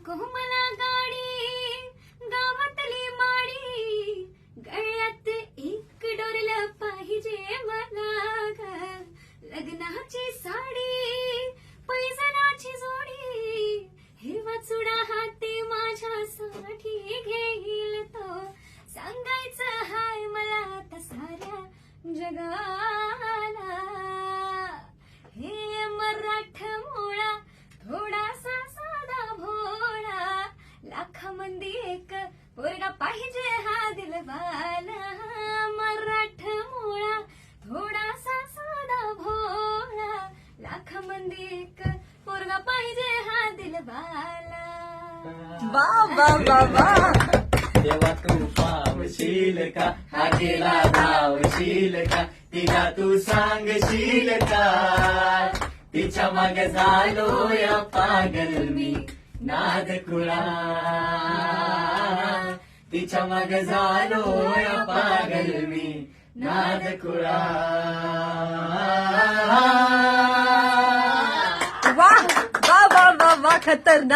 नको मला गाडी गावातली माडी, गळ्यात एक डोरलं पाहिजे मला ग, लग्नाची साडी पैजणाची जोडी, हिरवा चुडा हाती माझ्यासाठी घेईल तो, सांगायचं हाय मला आता साऱ्या जगाला, हे मराठमोळा थोडासा साधा भोळा, लाखामंदी एक पोरगा पाहिजे हा दिलवाला, मराठमोळा थोडासा साधा भोळा, लाखामंदी एक पोरगा पाहिजे हा दिलवाला. वा वा वा वा. तेव्हा तू पावशील का, हाकेला धावशील का, तिला तू सांगशील का, तिच्या माग झालो या पागल मी नाद खुळा, तिच्या माग झालो या पागल मी नाद खुळा. वा वा वा वा वा. खतरनाक.